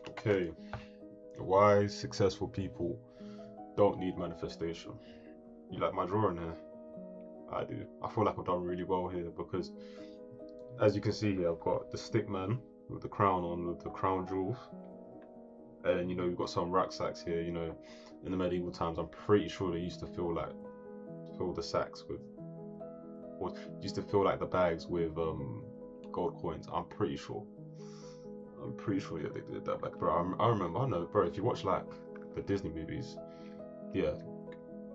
Okay, why successful people don't need manifestation. You like my drawing here? I do. I feel like I've done really well here because, as you can see here, I've got the stick man with the crown on, with the crown jewels, and we've got some rucksacks here. In the medieval times, I'm pretty sure they used to fill the sacks with, or used to fill like the bags with gold coins. I'm pretty sure. Yeah, they did that back, bro. I remember. I know, bro. If you watch like the Disney movies, yeah,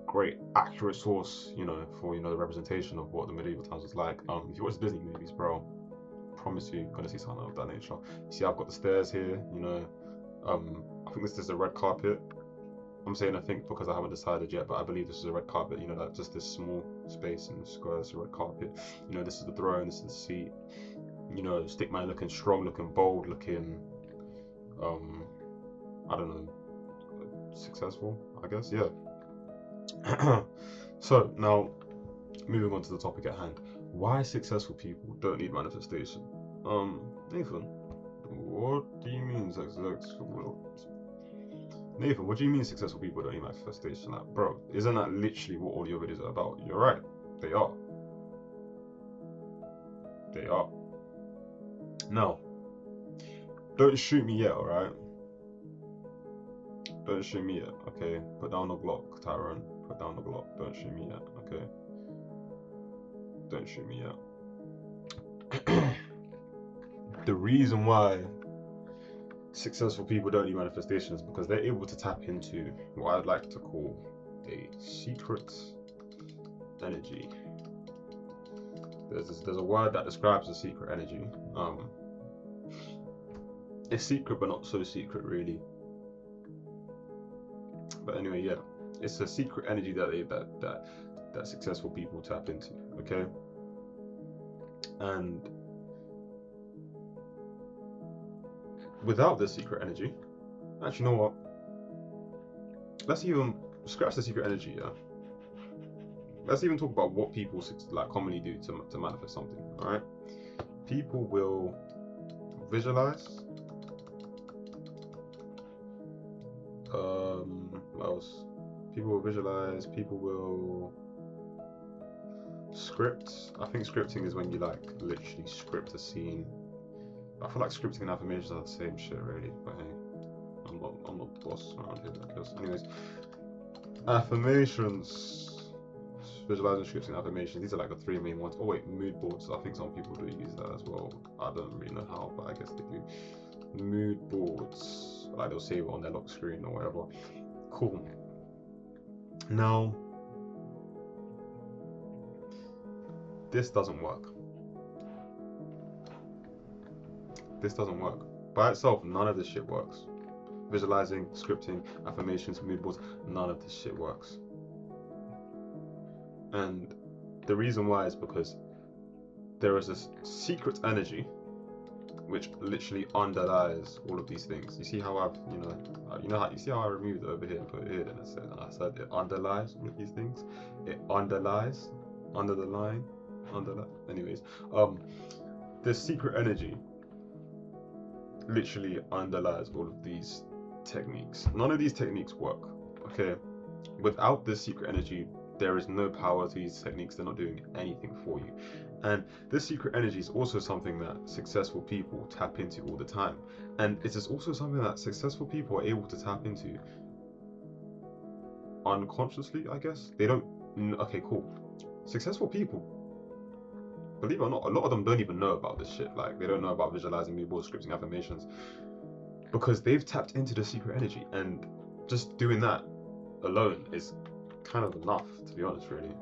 great accurate source, for the representation of what the medieval times was like. If you watch the Disney movies, bro, promise you're gonna see something of that nature. You see, I've got the stairs here. I think this is a red carpet. I'm saying I think because I haven't decided yet, but I believe this is a red carpet. Like just this small space in the square is a red carpet. This is the throne. This is the seat. Stickman looking strong, looking bold, looking I don't know, successful. I guess, yeah. So now, moving on to the topic at hand, why successful people don't need manifestation. Nathan, what do you mean successful? Nathan, what do you mean successful people don't need manifestation? Like, bro, isn't that literally what all your videos are about? You're right, they are. They are. Now, don't shoot me yet, alright? Don't shoot me yet, okay? Put down the Glock, Tyrone. Put down the Glock. Don't shoot me yet, okay? Don't shoot me yet. The reason why successful people don't need manifestations is because they're able to tap into what I'd like to call a secret energy. There's a word that describes a secret energy. It's secret, but not so secret, really. But anyway, yeah, it's a secret energy that successful people tap into. Okay, and without this secret energy, actually, you know what? Let's even scratch the secret energy. Yeah, let's even talk about what people like commonly do to manifest something. All right, people will visualize. What else? People will visualize. People will script. I think scripting is when you like literally script a scene. I feel like scripting and affirmations are the same shit, really. But hey, I'm not the boss around here, I guess. Anyways, affirmations, visualizing, scripting, affirmations. These are like the three main ones. Oh wait, mood boards. I think some people do use that as well. I don't really know how, but I guess they do. Mood boards, like they'll save it on their lock screen or whatever. Cool. Now, this doesn't work. This doesn't work. By itself, none of this shit works. Visualizing, scripting, affirmations, mood boards, none of this shit works. And the reason why is because there is this secret energy which literally underlies all of these things. You see how I've, you see how I removed it over here and put it here, and I said it underlies all of these things. It underlies, under the line, under that. Anyways, this secret energy literally underlies all of these techniques. None of these techniques work, okay? Without this secret energy, there is no power to these techniques. They're not doing anything for you. And this secret energy is also something that successful people tap into all the time. And it is also something that successful people are able to tap into unconsciously, I guess. They don't, okay, cool. Successful people, believe it or not, a lot of them don't even know about this shit. Like, they don't know about visualizing, mood boards, scripting, affirmations, because they've tapped into the secret energy. And just doing that alone is kind of enough, to be honest, really.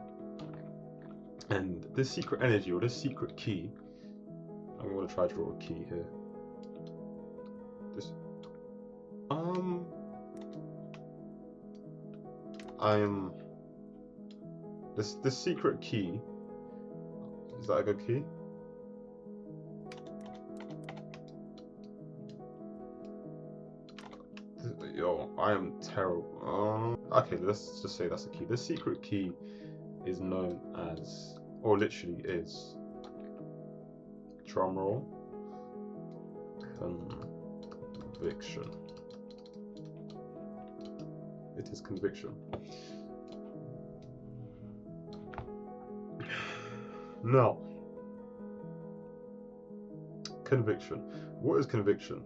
And this secret energy, or this secret key, I'm going to try to draw a key here. This secret key, is that a good key? Yo, I am terrible. Okay, let's just say that's the key. This secret key is known as, or literally is, drum roll, conviction. It is conviction. Now, conviction. What is conviction?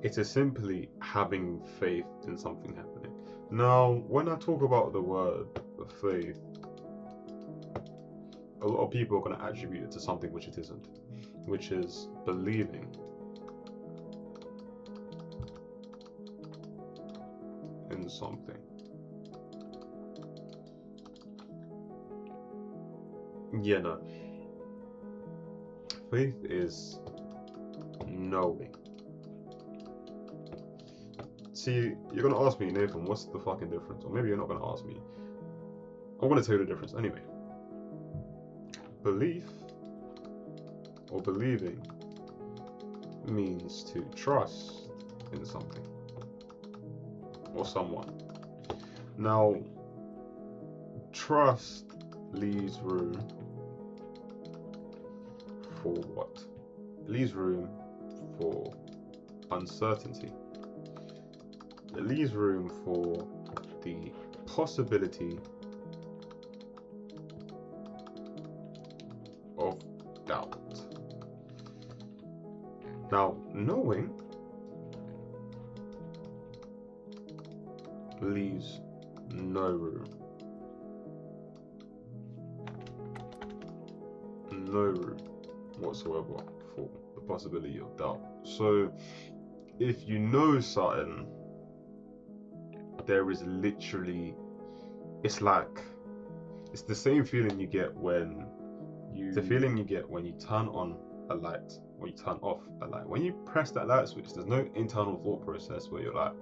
It is simply having faith in something happening. Now, when I talk about the word faith, a lot of people are going to attribute it to something which it isn't, which is believing in something. Yeah, no. Faith is knowing. See, you're going to ask me, Nathan, what's the fucking difference? Or maybe you're not going to ask me. I'm going to tell you the difference anyway. Belief or believing means to trust in something or someone. Now, trust leaves room for what? It leaves room for uncertainty. It leaves room for the possibility of doubt. Now, knowing leaves no room whatsoever for the possibility of doubt. So, if you know something, there is literally, it's the same feeling you get when you turn on a light or you turn off a light. When you press that light switch, there's no internal thought process where you're like,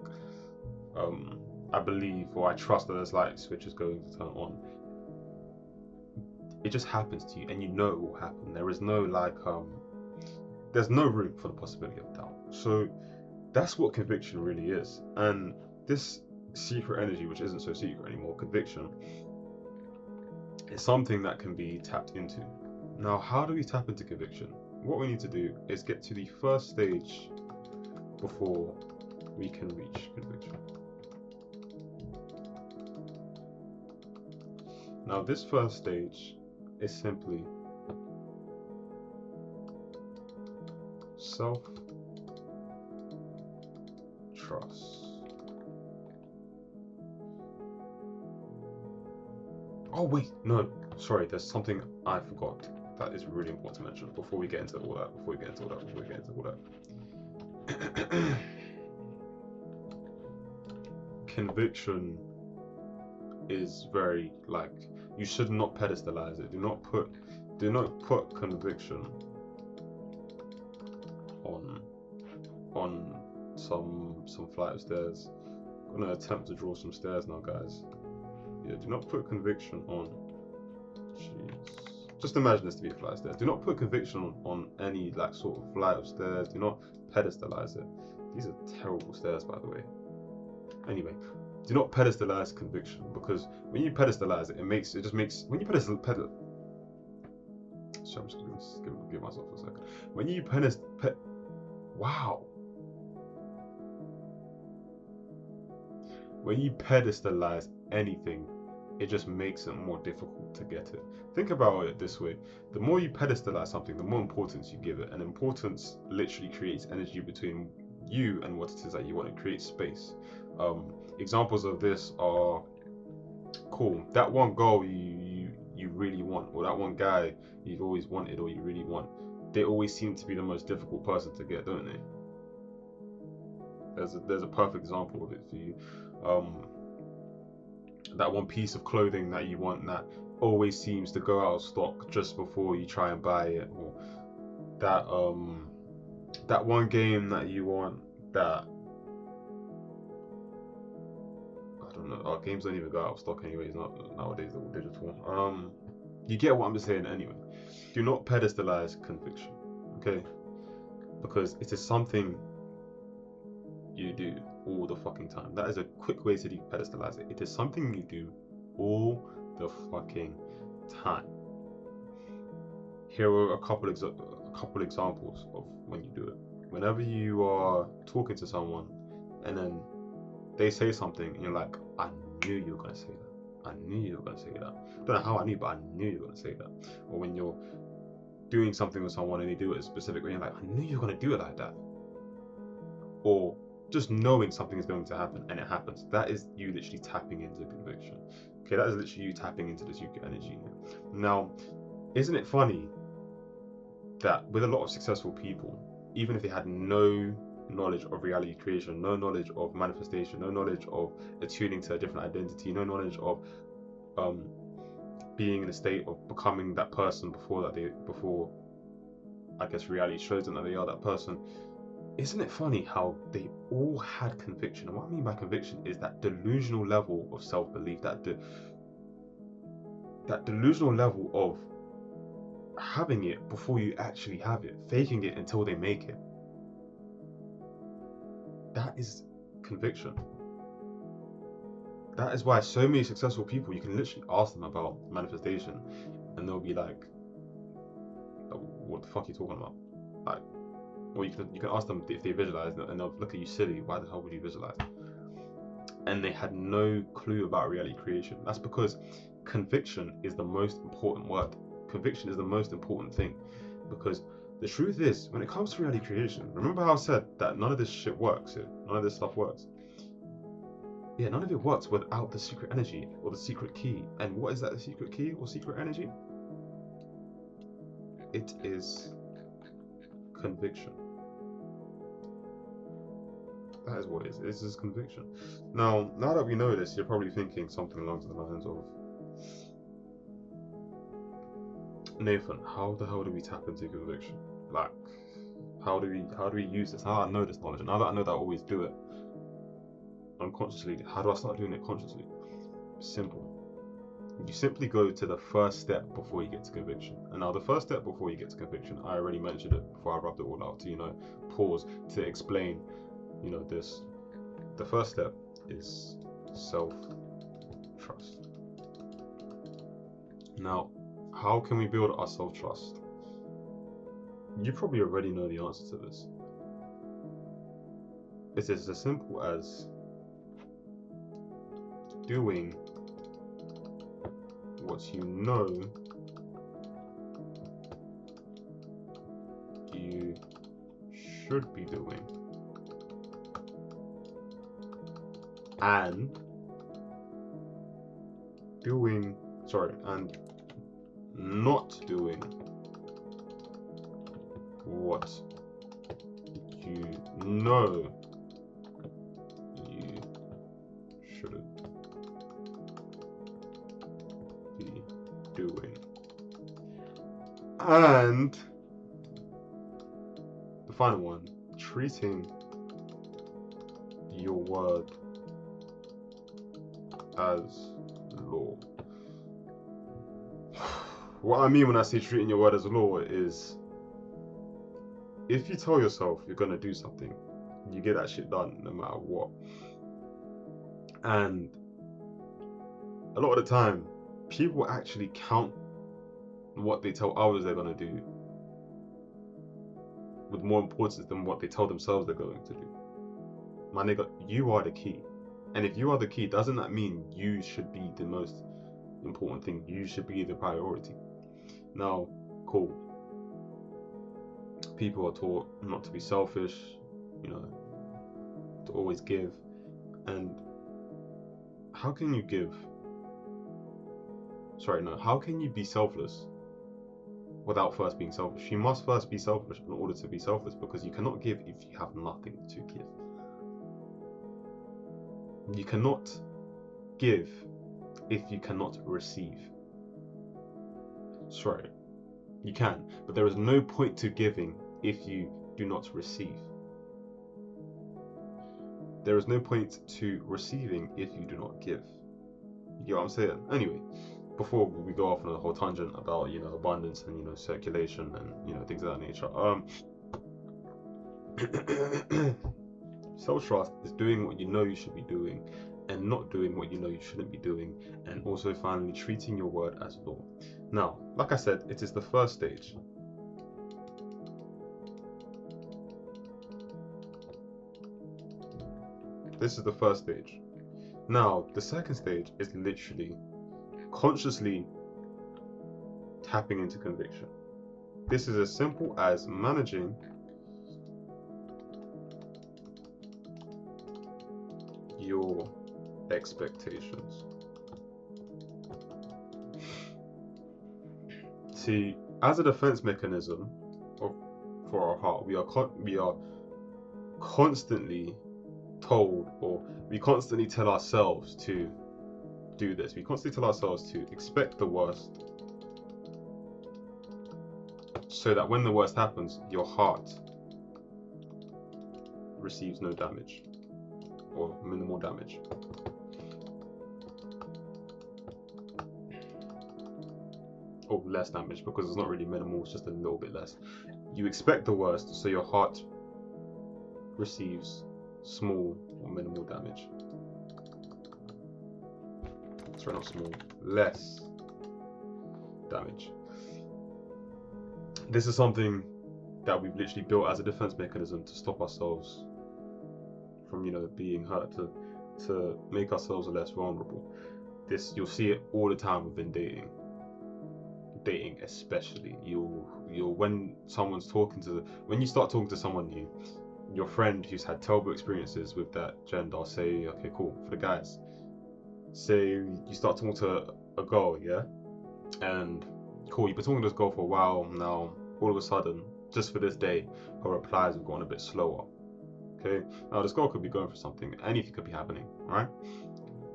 I believe or I trust that this light switch is going to turn on. It just happens to you and you know it will happen. There is no there's no room for the possibility of doubt. So that's what conviction really is. And this secret energy, which isn't so secret anymore, conviction, is something that can be tapped into. Now, how do we tap into conviction? What we need to do is get to the first stage before we can reach conviction. Now, this first stage is simply self-trust. Oh wait, no, sorry, there's something I forgot that is really important to mention before we get into all that. Conviction is very, you should not pedestalize it. Do not put conviction on some flight of stairs. I'm gonna attempt to draw some stairs now, guys. Yeah, do not put conviction on. Jeez. Just imagine this to be a flight of stairs. Do not put conviction on any sort of flight of stairs. Do not pedestalize it. These are terrible stairs, by the way. Anyway, do not pedestalize conviction, because when you pedestalize it, when you so I'm just gonna give myself a second. When you when you pedestalize anything, it just makes it more difficult to get it. Think about it this way: the more you pedestalize something, the more importance you give it, and importance literally creates energy between you and what it is that you want. It creates space. Examples of this are, cool, that one girl you really want, or that one guy you've always wanted or you really want, they always seem to be the most difficult person to get, don't they? There's a perfect example of it for you. That one piece of clothing that you want that always seems to go out of stock just before you try and buy it, or that one game that you want that, I don't know, games don't even go out of stock anyways, not nowadays, they're all digital. You get what I'm saying anyway. Do not pedestalize conviction, okay? Because it is something you do all the fucking time. That is a quick way to de-pedestalize it. It is something you do all the fucking time. Here are a couple examples of when you do it. whenever you are talking to someone and then they say something and you're like, I knew you were gonna say that. I knew you were gonna say that. I don't know how I knew, but I knew you were gonna say that. Or when you're doing something with someone and they do it a specific way, you're like, I knew you were gonna do it like that. Or just knowing something is going to happen and it happens. That is you literally tapping into conviction. Okay, that is literally you tapping into the secret energy. Now, isn't it funny that with a lot of successful people, even if they had no knowledge of reality creation, no knowledge of manifestation, no knowledge of attuning to a different identity, no knowledge of being in a state of becoming that person before I guess reality shows them that they are that person, isn't it funny how they all had conviction? And what I mean by conviction is that delusional level of self-belief, that delusional level of having it before you actually have it, faking it until they make it. That is conviction. That is why so many successful people, you can literally ask them about manifestation and they'll be like, what the fuck are you talking about? Like, or you can ask them if they visualize and they'll look at you silly. Why the hell would you visualize? And they had no clue about reality creation. That's because conviction is the most important word. Conviction is the most important thing, because the truth is, when it comes to reality creation, remember how I said that none of this shit works. None of this stuff works. Yeah, none of it works without the secret energy or the secret key. And what is that, the secret key or secret energy? It is conviction. That is what it is. This is conviction. Now that we know this, you're probably thinking something along the lines of, Nathan, how the hell do we tap into conviction? Like, how do we use this? How do I know this knowledge? And now that I know that I always do it unconsciously, how do I start doing it consciously? Simple. You simply go to the first step before you get to conviction. And now the first step before you get to conviction, I already mentioned it before I rubbed it all out to, pause to explain, this. The first step is self-trust. Now, how can we build our self-trust? You probably already know the answer to this. It is as simple as doing what you know you should be doing, and not doing what you know you shouldn't be doing. And the final one, treating your word as law. What I mean when I say treating your word as law is, if you tell yourself you're gonna do something, you get that shit done no matter what. And a lot of the time, people actually count what they tell others they're gonna do with more importance than what they tell themselves they're going to do. My nigga, you are the key. And if you are the key, doesn't that mean you should be the most important thing? You should be the priority. Now, cool. People are taught not to be selfish, to always give. And how can you give? How can you be selfless without first being selfish? You must first be selfish in order to be selfless, because you cannot give if you have nothing to give. You cannot give if you cannot receive. You can, but there is no point to giving if you do not receive. There is no point to receiving if you do not give. You get what I'm saying? Anyway, before we go off on a whole tangent about abundance and circulation and things of that nature, self-trust is doing what you know you should be doing and not doing what you know you shouldn't be doing, and also finally treating your word as law. Now, like I said, it is the first stage. This is the first stage. Now, the second stage is literally consciously tapping into conviction. This is as simple as managing your expectations. See, as a defense mechanism for our heart, we are constantly told, or we constantly tell ourselves to do this. We constantly tell ourselves to expect the worst, so that when the worst happens, your heart receives no damage or minimal damage. Or less damage, because it's not really minimal, it's just a little bit less. You expect the worst, so your heart receives small or minimal damage. Sorry, not small, less damage. This is something that we've literally built as a defense mechanism to stop ourselves from, being hurt, to make ourselves less vulnerable. This, you'll see it all the time within dating especially. When you start talking to someone new, your friend who's had terrible experiences with that gender, I'll say, okay, cool, for the guys, say you start talking to a girl, yeah, and cool, you've been talking to this girl for a while now, all of a sudden, just for this day, her replies have gone a bit slower. Okay, now this girl could be going for something, anything could be happening, right?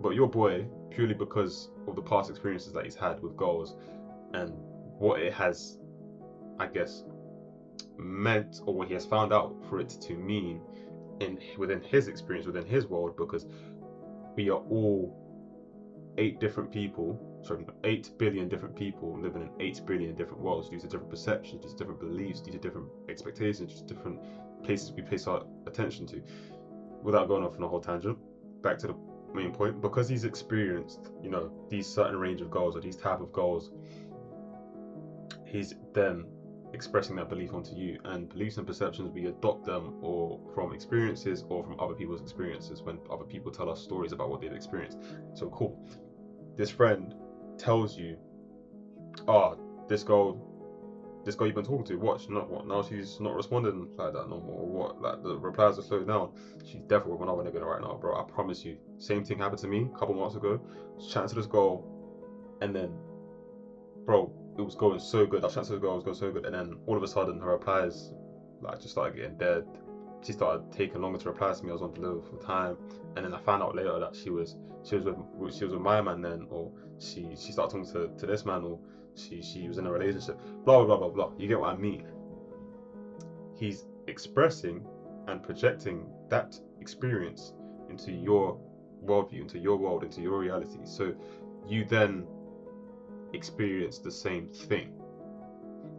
But your boy, purely because of the past experiences that he's had with girls and what it has, I guess, meant, or what he has found out for it to mean within his experience, within his world, because we are all 8 billion different people living in 8 billion different worlds, due to different perceptions, due to different beliefs, due to different expectations, due to different places we place our attention to. Without going off on a whole tangent, back to the main point, because he's experienced, these certain range of goals, or these type of goals, he's then expressing that belief onto you. And beliefs and perceptions, we adopt them or from experiences or from other people's experiences, when other people tell us stories about what they've experienced. So cool, this friend tells you, this girl you've been talking to, now she's not responding like that no more, or what, like the replies are slowed down, she's definitely with another nigga right now, bro. I promise you, same thing happened to me a couple months ago. I was chatting to this girl, and then, bro, it was going so good. I was chatting to this girl, it was going so good, and then all of a sudden her replies just started getting dead. She started taking longer to reply to me. I was on delay for time, and then I found out later that she was with my man then, or she started talking to this man, or she was in a relationship. Blah blah blah blah blah. You get what I mean? He's expressing and projecting that experience into your worldview, into your world, into your reality. So you then experience the same thing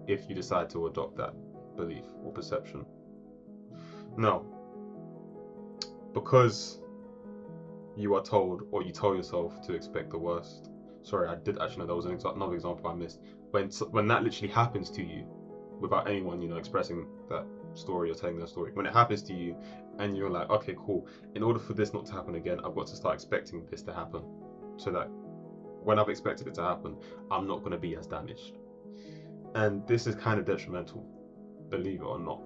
if you decide to adopt that belief or perception. Now, because you are told, or you tell yourself to expect the worst. Sorry, I did actually know there was another example I missed. When that literally happens to you, without anyone, expressing that story or telling their story, when it happens to you, and you're like, okay, cool. In order for this not to happen again, I've got to start expecting this to happen, so that when I've expected it to happen, I'm not going to be as damaged. And this is kind of detrimental, believe it or not.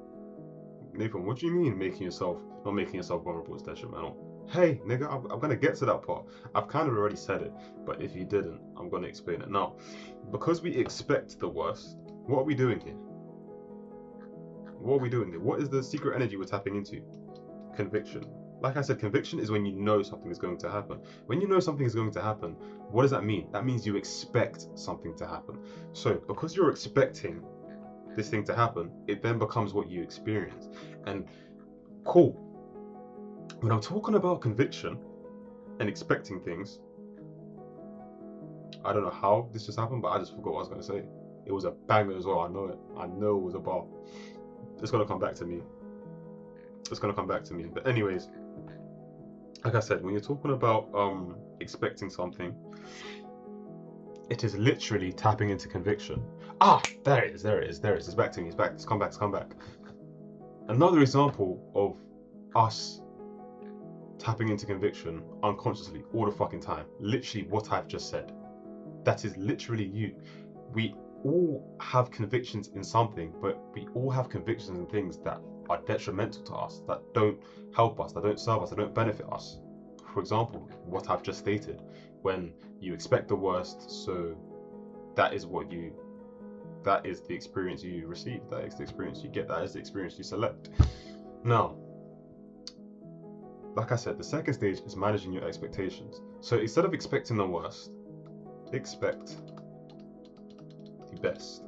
Nathan, what do you mean not making yourself vulnerable is detrimental? Hey, nigga, I'm going to get to that part. I've kind of already said it, but if you didn't, I'm going to explain it now. Because we expect the worst, what are we doing here? What is the secret energy we're tapping into? Conviction. Like I said, conviction is when you know something is going to happen. When you know something is going to happen, what does that mean? That means you expect something to happen. So, because you're expecting this thing to happen, it then becomes what you experience. And cool, when I'm talking about conviction and expecting things, I don't know how this just happened, but I just forgot what I was going to say. It was a banger as well. I know it was a bar. It's going to come back to me. But anyways, like I said, when you're talking about expecting something, it is literally tapping into conviction. There it is. It's back to me. It's come back. Another example of us tapping into conviction unconsciously all the fucking time. Literally what I've just said. That is literally you. We all have convictions in something, but we all have convictions in things that are detrimental to us, that don't help us, that don't serve us, that don't benefit us. For example, what I've just stated, when you expect the worst, so that is the experience you receive, that is the experience you get, that is the experience you select. Now, like I said, the second stage is managing your expectations. So instead of expecting the worst, expect the best.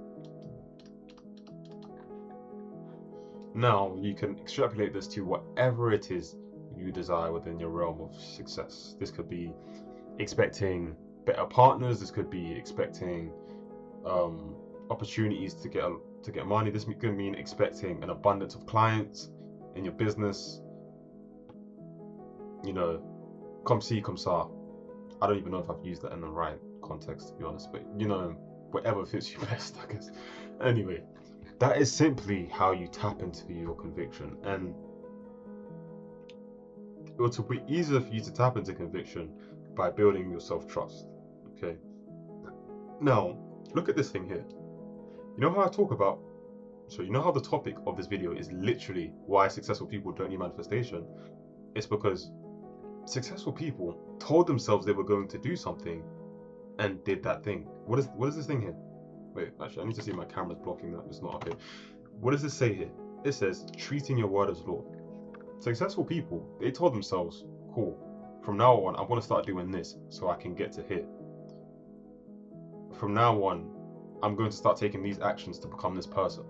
Now, you can extrapolate this to whatever it is you desire within your realm of success. This could be expecting better partners, this could be expecting opportunities to get money, this could mean expecting an abundance of clients in your business. You know, comme ci, comme ça. I don't even know if I've used that in the right context, to be honest, but you know, whatever fits you best, I guess. Anyway, that is simply how you tap into your conviction, and it would be easier for you to tap into conviction by building your self-trust. Okay. Now, look at this thing here. You know how I talk about, so you know how the topic of this video is literally why successful people don't need manifestation? It's because successful people told themselves they were going to do something and did that thing. What is this thing here? Wait, actually, I need to see if my camera's blocking that. It's not. Okay. What does this say here? It says, treating your word as law. Successful people, they told themselves, cool, from now on, I'm going to start doing this so I can get to here. From now on, I'm going to start taking these actions to become this person.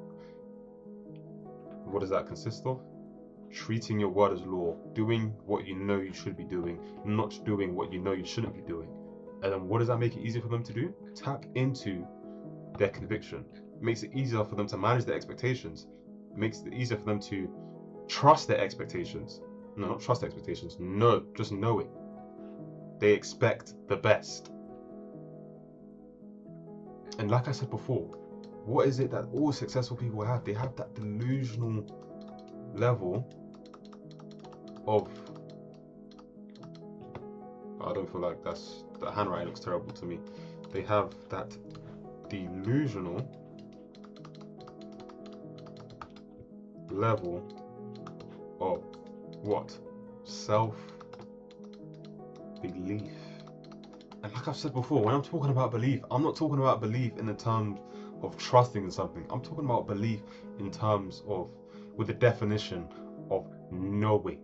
What does that consist of? Treating your word as law, doing what you know you should be doing, not doing what you know you shouldn't be doing. And then what does that make it easier for them to do? Tap into their conviction. It makes it easier for them to manage their expectations. It makes it easier for them to trust their expectations. No, not trust their expectations. No, just know it. They expect the best. And like I said before, what is it that all successful people have? They have that delusional level of, I don't feel like the handwriting looks terrible to me. They have that delusional level of what? Self-belief. And like I've said before, when I'm talking about belief, I'm not talking about belief in the terms of trusting in something. I'm talking about belief in terms of, with the definition of knowing.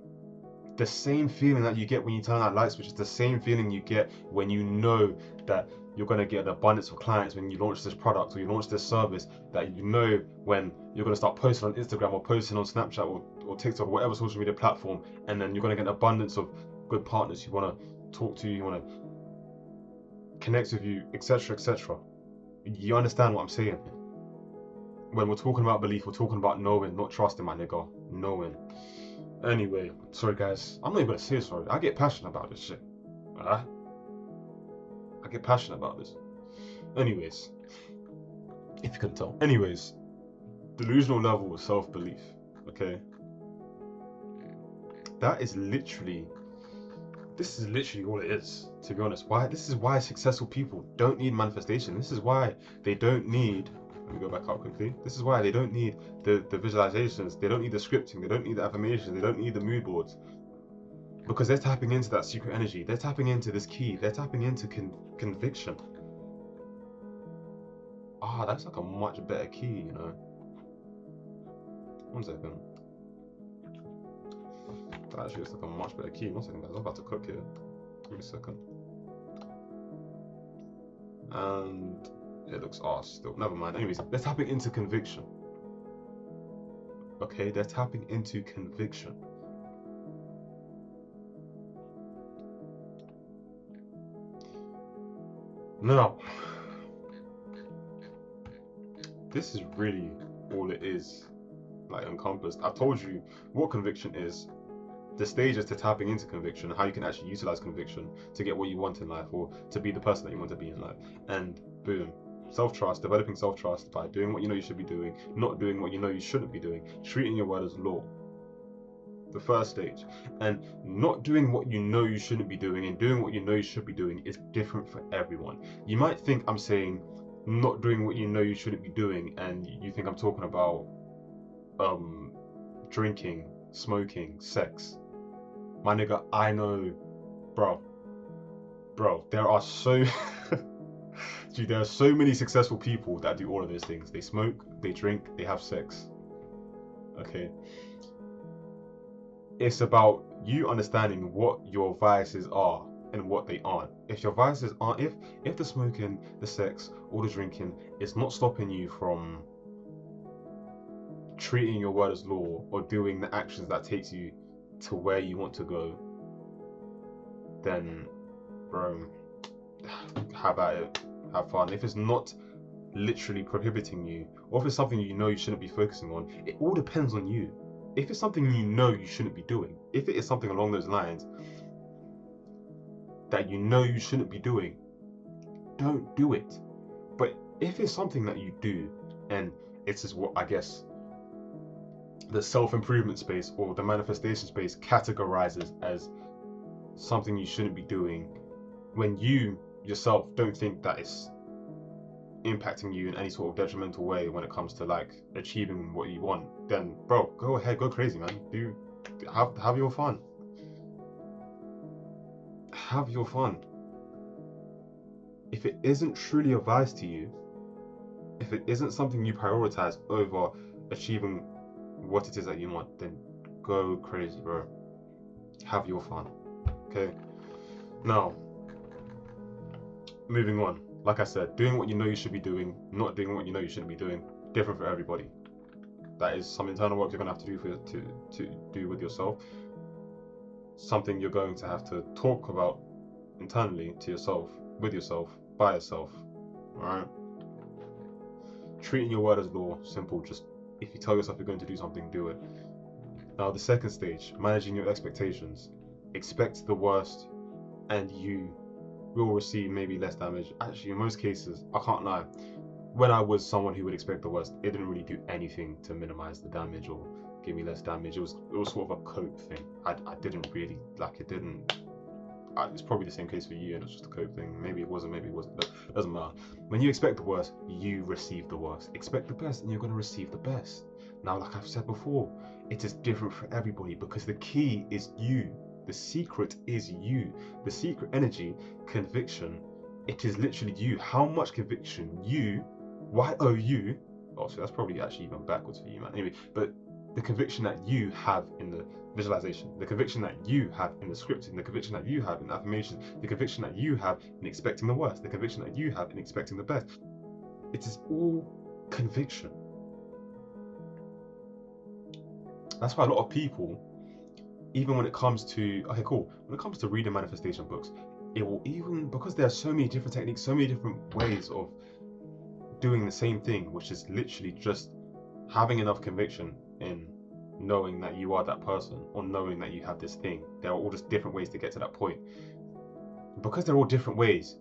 The same feeling that you get when you turn that light switch is the same feeling you get when you know that you're going to get an abundance of clients when you launch this product or you launch this service, that you know when you're going to start posting on Instagram or posting on Snapchat or TikTok or whatever social media platform, and then you're going to get an abundance of good partners you want to talk to, you want to connect with you, etc., etc. You understand what I'm saying? When we're talking about belief, we're talking about knowing, not trusting, my nigga. Knowing. Anyway, sorry guys, I'm not even gonna say sorry. I get passionate about this shit. I get passionate about this. Anyways, if you couldn't tell. Anyways, delusional level of self-belief. Okay, this is literally all it is, to be honest. This is why successful people don't need manifestation. This is why they don't need, let me go back up quickly. This is why they don't need the visualizations, they don't need the scripting, they don't need the affirmations, they don't need the mood boards. Because they're tapping into that secret energy, they're tapping into this key, they're tapping into conviction. That's like a much better key, you know. 1 second. That actually looks like a much better key. 1 second guys, I'm about to cook here. Give me a second. And it looks still, never mind. Anyways, they're tapping into conviction. Okay, they're tapping into conviction. Now, this is really all it is, like, encompassed. I've told you what conviction is, the stages to tapping into conviction, how you can actually utilize conviction to get what you want in life or to be the person that you want to be in life. And boom, self-trust, developing self-trust by doing what you know you should be doing, not doing what you know you shouldn't be doing, treating your word as law. The first stage. And not doing what you know you shouldn't be doing and doing what you know you should be doing is different for everyone. You might think I'm saying not doing what you know you shouldn't be doing, and you think I'm talking about drinking, smoking, sex. My nigga, I know, bro, there are so Dude, there are so many successful people that do all of those things. They smoke, they drink, they have sex. Okay. It's about you understanding what your vices are and what they aren't. If your vices aren't, if the smoking, the sex, or the drinking is not stopping you from treating your word as law or doing the actions that takes you to where you want to go, then, bro, have at it. Have fun. If it's not literally prohibiting you, or if it's something you know you shouldn't be focusing on, it all depends on you. If it's something you know you shouldn't be doing, if it is something along those lines that you know you shouldn't be doing, don't do it. But if it's something that you do, and it's just what I guess the self-improvement space or the manifestation space categorizes as something you shouldn't be doing, when you yourself don't think that it's impacting you in any sort of detrimental way when it comes to like achieving what you want, then bro, go ahead, go crazy, man. Do have your fun. Have your fun. If it isn't truly a vice to you, if it isn't something you prioritize over achieving what it is that you want, then go crazy, bro. Have your fun. Okay. Now, moving on. Like I said, doing what you know you should be doing, not doing what you know you shouldn't be doing, different for everybody. That is some internal work you're gonna have to do to do with yourself. Something you're going to have to talk about internally to yourself, with yourself, by yourself. Alright? Treating your word as law, simple. Just if you tell yourself you're going to do something, do it. Now, the second stage, managing your expectations. Expect the worst, and you will receive maybe less damage. Actually, in most cases, I can't lie, when I was someone who would expect the worst, it didn't really do anything to minimize the damage or give me less damage. It was sort of a cope thing. I didn't really like it. It's probably the same case for you, and it's just a cope thing. Maybe it wasn't, maybe it wasn't. It doesn't matter. When you expect the worst, you receive the worst. Expect the best, and you're going to receive the best. Now, like I've said before, it is different for everybody because the key is you. The secret is you. The secret energy, conviction, it is literally you. How much conviction you, YOU, oh, so that's probably actually even backwards for you, man. Anyway, but the conviction that you have in the visualization, the conviction that you have in the scripting, the conviction that you have in the affirmation, the conviction that you have in expecting the worst, the conviction that you have in expecting the best. It is all conviction. That's why a lot of people, even when it comes to, okay, cool, when it comes to reading manifestation books, it will, even because there are so many different techniques, so many different ways of doing the same thing, which is literally just having enough conviction in knowing that you are that person or knowing that you have this thing. There are all just different ways to get to that point. Because they're all different ways,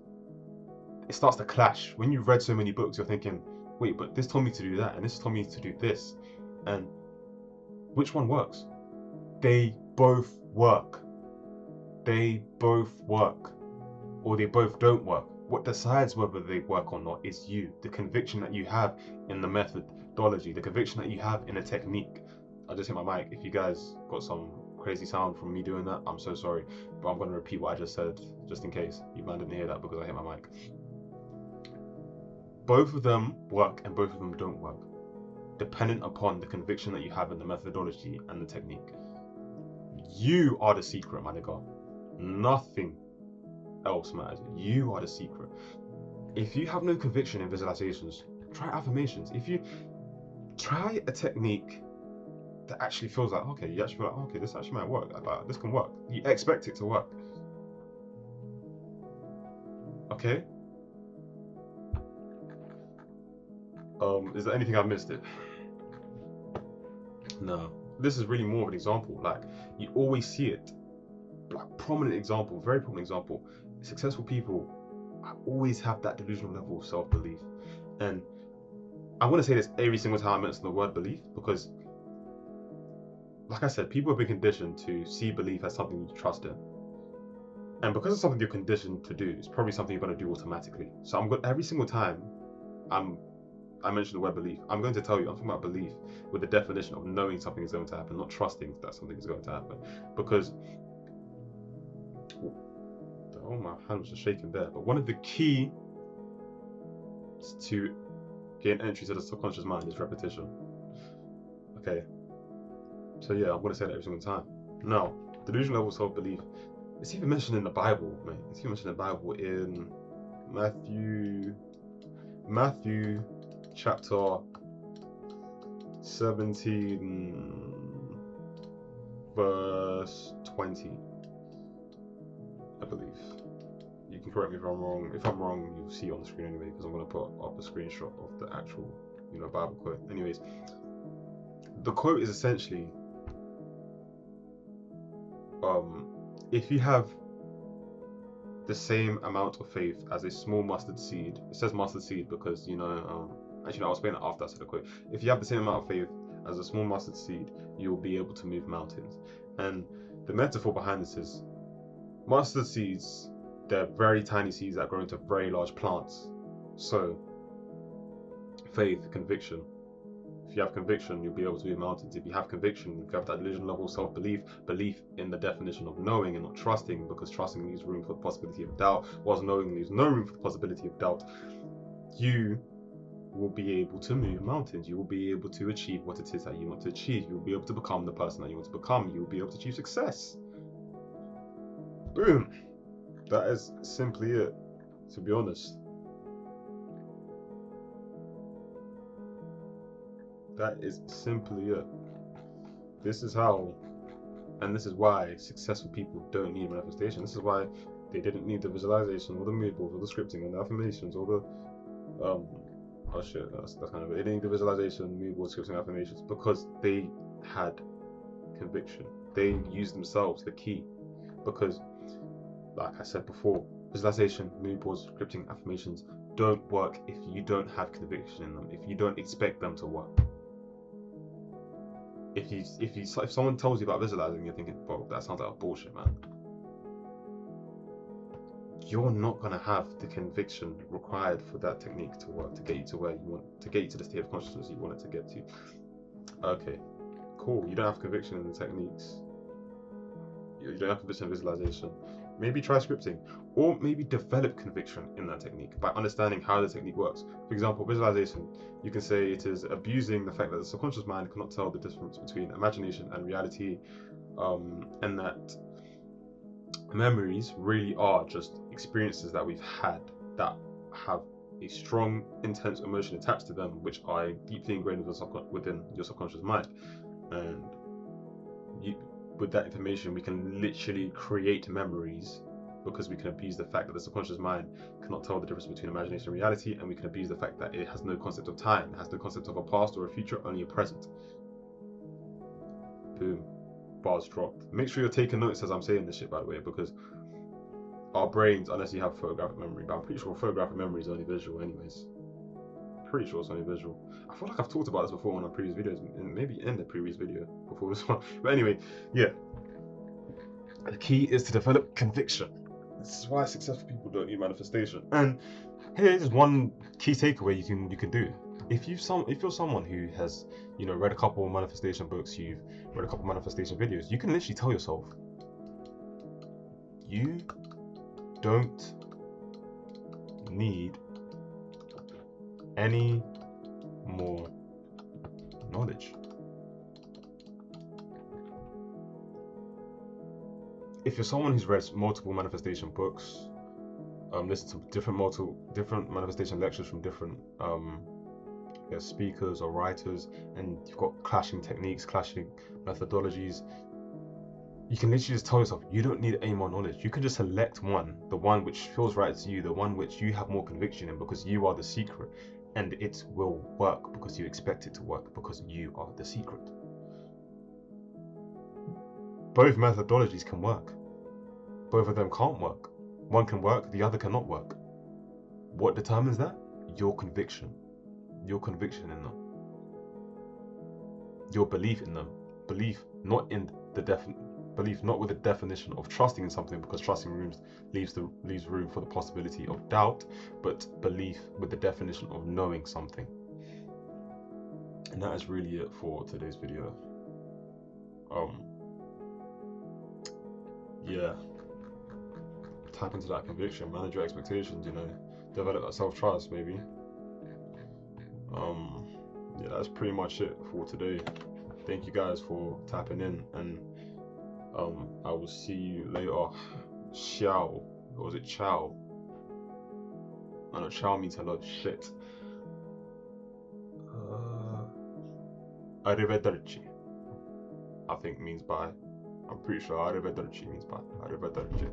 it starts to clash. When you've read so many books, you're thinking, wait, but this told me to do that, and this told me to do this, and which one works? They both work. They both work. Or they both don't work. What decides whether they work or not is you. The conviction that you have in the methodology, the conviction that you have in a technique. I just hit my mic. If you guys got some crazy sound from me doing that, I'm so sorry. But I'm going to repeat what I just said, just in case you man didn't hear that because I hit my mic. Both of them work and both of them don't work, dependent upon the conviction that you have in the methodology and the technique. You are the secret, my nigga. Nothing else matters. You are the secret. If you have no conviction in visualizations, try affirmations. If you try a technique that actually feels like, okay, you actually feel like, okay, this actually might work. Like, this can work. You expect it to work. Okay? Is there anything I've missed it? No. This is really more of an example. Like, you always see it. Like, prominent example, very prominent example. Successful people always have that delusional level of self-belief. And I want to say this every single time I mention the word belief, because like I said, people have been conditioned to see belief as something you trust in. And because it's something you're conditioned to do, it's probably something you're going to do automatically. So every single time I mention the word belief, I'm going to tell you I'm talking about belief with the definition of knowing something is going to happen, not trusting that something is going to happen. Because my hand was just shaking there. But one of the key to gain entry to the subconscious mind is repetition. Okay. So yeah, I'm going to say that every single time. Now, delusional level self-belief, it's even mentioned in the Bible, mate. It's even mentioned in the Bible in Matthew chapter 17 verse 20, I believe. You can correct me if I'm wrong. If I'm wrong, you'll see it on the screen anyway, because I'm going to put up a screenshot of the actual, Bible quote. Anyways, the quote is essentially, if you have the same amount of faith as a small mustard seed, it says mustard seed because, actually, I'll explain it after I say the quote. If you have the same amount of faith as a small mustard seed, you'll be able to move mountains. And the metaphor behind this is mustard seeds, they're very tiny seeds that grow into very large plants. So, faith, conviction. If you have conviction, you'll be able to move mountains. If you have conviction, if you have that delusional level of self-belief, belief in the definition of knowing and not trusting, because trusting leaves room for the possibility of doubt, whilst knowing leaves no room for the possibility of doubt, you will be able to move mountains. You will be able to achieve what it is that you want to achieve. You will be able to become the person that you want to become. You will be able to achieve success. Boom. That is simply it, to be honest. That is simply it. This is how, and this is why successful people don't need manifestation. This is why they didn't need the visualization or the mood boards or the scripting and the affirmations or the oh shit, that's kind of it. They didn't need the visualization, mood board, scripting, affirmations, because they had conviction. They used themselves, the key. Because, like I said before, visualization, mood boards, scripting, affirmations don't work if you don't have conviction in them, if you don't expect them to work. If someone tells you about visualizing, you're thinking, well, that sounds like bullshit, man. You're not gonna have the conviction required for that technique to work, to get you to where you want, to get you to the state of consciousness you want it to get to. Okay, cool. You don't have conviction in the techniques. You don't have conviction in visualization. Maybe try scripting, or maybe develop conviction in that technique by understanding how the technique works. For example, visualization, you can say it is abusing the fact that the subconscious mind cannot tell the difference between imagination and reality, and that memories really are just experiences that we've had that have a strong, intense emotion attached to them, which are deeply ingrained within your subconscious mind. And with that information, we can literally create memories, because we can abuse the fact that the subconscious mind cannot tell the difference between imagination and reality, and we can abuse the fact that it has no concept of time, it has no concept of a past or a future, only a present. Boom. Bars dropped. Make sure you're taking notes as I'm saying this shit, by the way, because our brains, unless you have photographic memory, but I'm pretty sure photographic memory is only visual anyways. Pretty sure it's only visual. I feel like I've talked about this before in our previous videos, and maybe in the previous video before this one. But anyway, yeah. The key is to develop conviction. This is why successful people don't need manifestation. And here's one key takeaway you can do. If you're someone who has, read a couple of manifestation books, you've read a couple of manifestation videos, you can literally tell yourself, you don't need any more knowledge. If you're someone who's read multiple manifestation books, listen to different manifestation lectures from different speakers or writers, and you've got clashing techniques, clashing methodologies, you can literally just tell yourself you don't need any more knowledge. You can just select one, the one which feels right to you, the one which you have more conviction in, because you are the secret, and it will work because you expect it to work, because you are the secret. Both methodologies can work. Both of them can't work. One can work, the other cannot work. What determines that? Your conviction. Your conviction in them. Your belief in them. belief not in the belief not with the definition of trusting in something, because trusting leaves room for the possibility of doubt, but belief with the definition of knowing something. And that is really it for today's video. Yeah, tap into that conviction, manage your expectations, you know, develop that self-trust, maybe. Yeah, that's pretty much it for today. Thank you guys for tapping in, and I will see you later. Ciao. Or was it ciao? I know ciao means hello. Shit. Arrivederci, I think means bye. I'm pretty sure arrivederci means bye. Arrivederci.